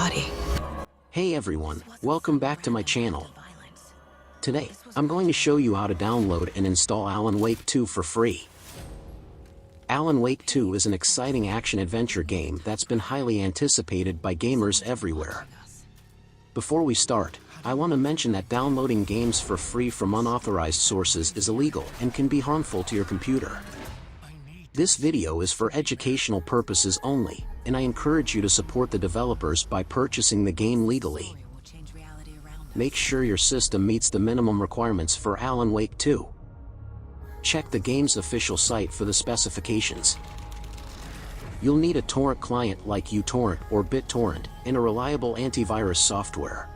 body. Hey everyone, welcome back to my channel. Today, I'm going to show you how to download and install Alan Wake 2 for free. Alan Wake 2 is an exciting action-adventure game that's been highly anticipated by gamers everywhere. Before we start, I want to mention that downloading games for free from unauthorized sources is illegal and can be harmful to your computer. This video is for educational purposes only, and I encourage you to support the developers by purchasing the game legally. Make sure your system meets the minimum requirements for Alan Wake 2. Check the game's official site for the specifications. You'll need a torrent client like uTorrent or BitTorrent and a reliable antivirus software.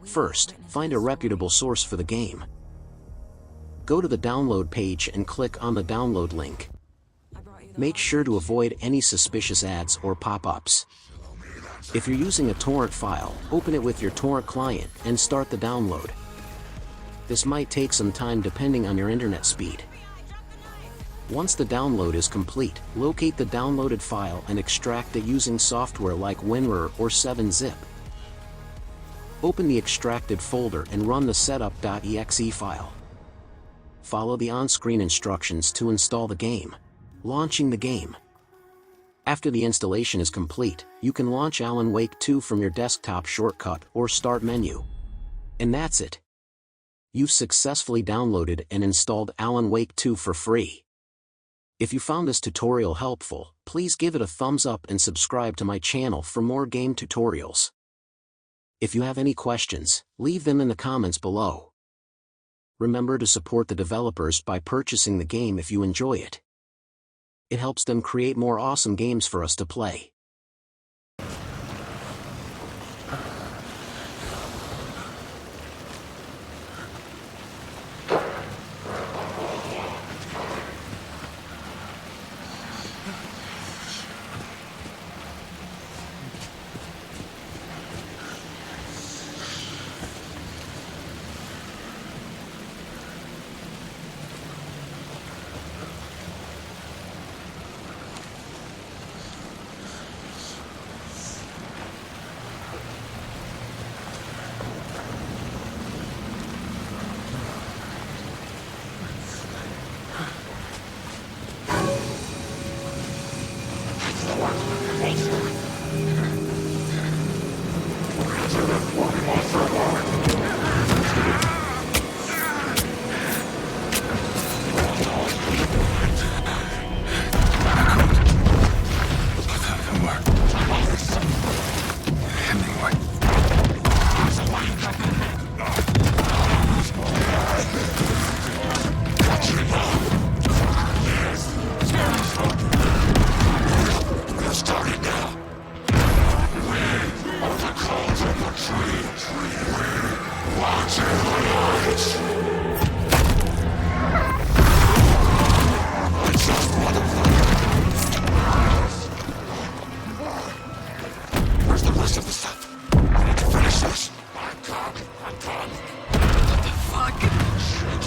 First, find a reputable source for the game. Go to the download page and click on the download link. Make sure to avoid any suspicious ads or pop-ups. If you're using a torrent file, open it with your torrent client and start the download. This might take some time depending on your internet speed. Once the download is complete, locate the downloaded file and extract it using software like WinRAR or 7-Zip. Open the extracted folder and run the setup.exe file. Follow the on-screen instructions to install the game. Launching the game. After the installation is complete, you can launch Alan Wake 2 from your desktop shortcut or start menu. And that's it. You've successfully downloaded and installed Alan Wake 2 for free. If you found this tutorial helpful, please give it a thumbs up and subscribe to my channel for more game tutorials. If you have any questions, leave them in the comments below. Remember to support the developers by purchasing the game if you enjoy it. It helps them create more awesome games for us to play. Where's the rest of the stuff? I need to finish this. I'm done. What the fuck? Shit.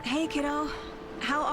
Hey, kiddo. How